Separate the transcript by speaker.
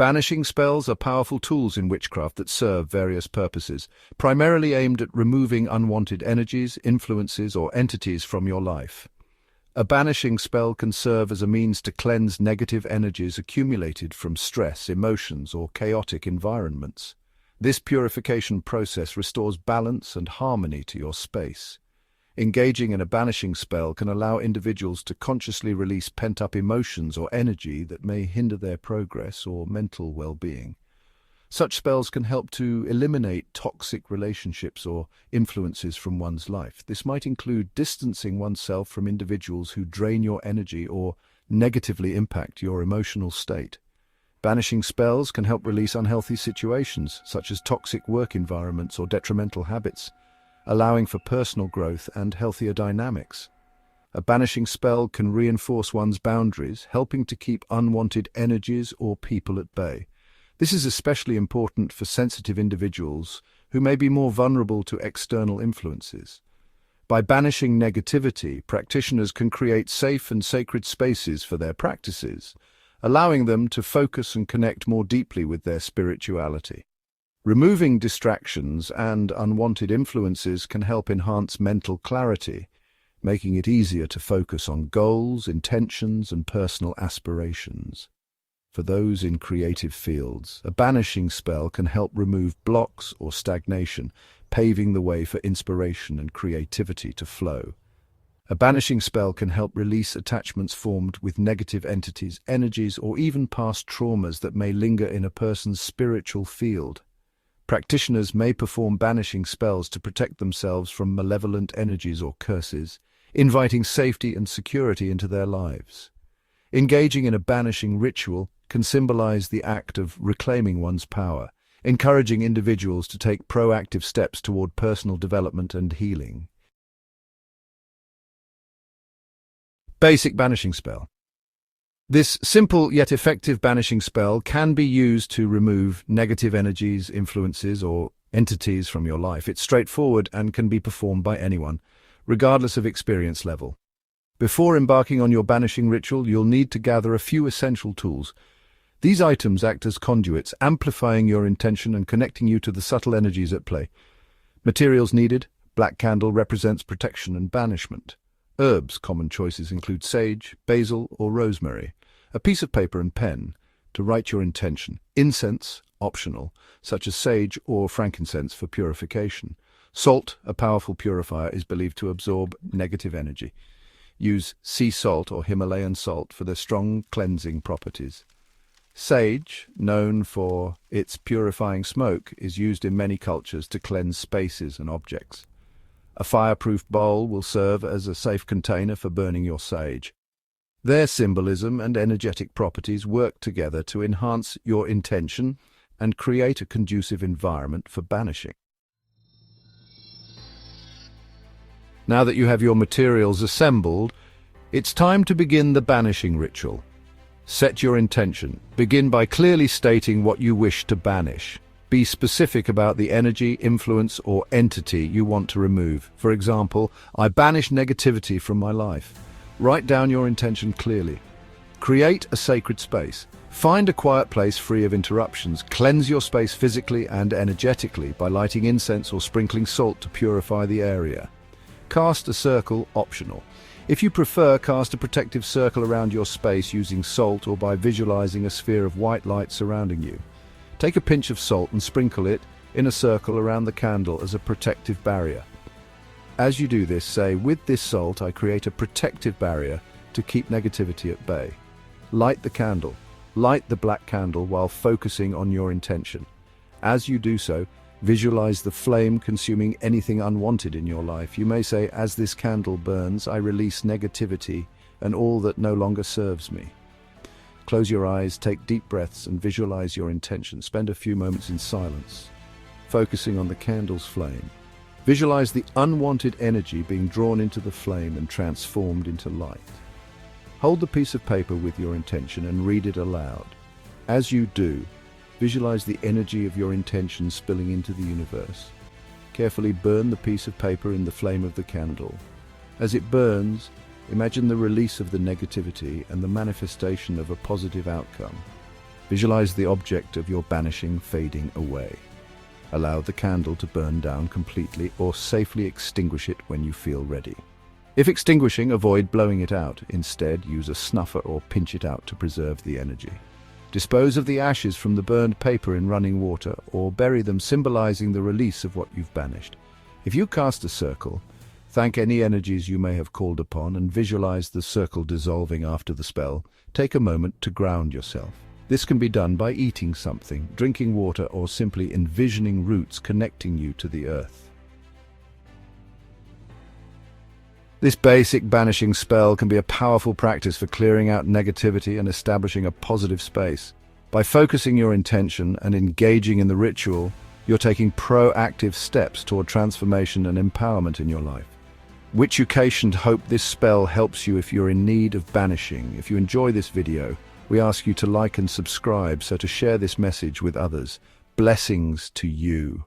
Speaker 1: Banishing spells are powerful tools in witchcraft that serve various purposes, primarily aimed at removing unwanted energies, influences, or entities from your life. A banishing spell can serve as a means to cleanse negative energies accumulated from stress, emotions, or chaotic environments. This purification process restores balance and harmony to your space. Engaging in a banishing spell can allow individuals to consciously release pent-up emotions or energy that may hinder their progress or mental well-being. Such spells can help to eliminate toxic relationships or influences from one's life. This might include distancing oneself from individuals who drain your energy or negatively impact your emotional state. Banishing spells can help release unhealthy situations, such as toxic work environments or detrimental habits, allowing for personal growth and healthier dynamics. A banishing spell can reinforce one's boundaries, helping to keep unwanted energies or people at bay. This is especially important for sensitive individuals who may be more vulnerable to external influences. By banishing negativity, practitioners can create safe and sacred spaces for their practices, allowing them to focus and connect more deeply with their spirituality. Removing distractions and unwanted influences can help enhance mental clarity, making it easier to focus on goals, intentions, and personal aspirations. For those in creative fields, a banishing spell can help remove blocks or stagnation, paving the way for inspiration and creativity to flow. A banishing spell can help release attachments formed with negative entities, energies, or even past traumas that may linger in a person's spiritual field. Practitioners may perform banishing spells to protect themselves from malevolent energies or curses, inviting safety and security into their lives. Engaging in a banishing ritual can symbolize the act of reclaiming one's power, encouraging individuals to take proactive steps toward personal development and healing. Basic banishing spell. This simple yet effective banishing spell can be used to remove negative energies, influences, or entities from your life. It's straightforward and can be performed by anyone, regardless of experience level. Before embarking on your banishing ritual, you'll need to gather a few essential tools. These items act as conduits, amplifying your intention and connecting you to the subtle energies at play. Materials needed: black candle represents protection and banishment. Herbs, common choices include sage, basil, or rosemary. A piece of paper and pen to write your intention. Incense, optional, such as sage or frankincense for purification. Salt, a powerful purifier, is believed to absorb negative energy. Use sea salt or Himalayan salt for their strong cleansing properties. Sage, known for its purifying smoke, is used in many cultures to cleanse spaces and objects. A fireproof bowl will serve as a safe container for burning your sage. Their symbolism and energetic properties work together to enhance your intention and create a conducive environment for banishing. Now that you have your materials assembled, it's time to begin the banishing ritual. Set your intention. Begin by clearly stating what you wish to banish. Be specific about the energy, influence, or entity you want to remove. For example, I banish negativity from my life. Write down your intention clearly. Create a sacred space. Find a quiet place free of interruptions. Cleanse your space physically and energetically by lighting incense or sprinkling salt to purify the area. Cast a circle, optional. If you prefer, cast a protective circle around your space using salt or by visualizing a sphere of white light surrounding you. Take a pinch of salt and sprinkle it in a circle around the candle as a protective barrier. As you do this, say, "With this salt, I create a protective barrier to keep negativity at bay." Light the candle. Light the black candle while focusing on your intention. As you do so, visualize the flame consuming anything unwanted in your life. You may say, "As this candle burns, I release negativity and all that no longer serves me." Close your eyes, take deep breaths, and visualize your intention. Spend a few moments in silence, focusing on the candle's flame. Visualize the unwanted energy being drawn into the flame and transformed into light. Hold the piece of paper with your intention and read it aloud. As you do, visualize the energy of your intention spilling into the universe. Carefully burn the piece of paper in the flame of the candle. As it burns, imagine the release of the negativity and the manifestation of a positive outcome. Visualize the object of your banishing fading away. Allow the candle to burn down completely or safely extinguish it when you feel ready. If extinguishing, avoid blowing it out. Instead, use a snuffer or pinch it out to preserve the energy. Dispose of the ashes from the burned paper in running water or bury them, symbolizing the release of what you've banished. If you cast a circle, thank any energies you may have called upon and visualize the circle dissolving after the spell. Take a moment to ground yourself. This can be done by eating something, drinking water, or simply envisioning roots connecting you to the earth. This basic banishing spell can be a powerful practice for clearing out negativity and establishing a positive space. By focusing your intention and engaging in the ritual, you're taking proactive steps toward transformation and empowerment in your life. Witchucation hope this spell helps you if you're in need of banishing. If you enjoy this video, we ask you to like and subscribe so to share this message with others. Blessings to you.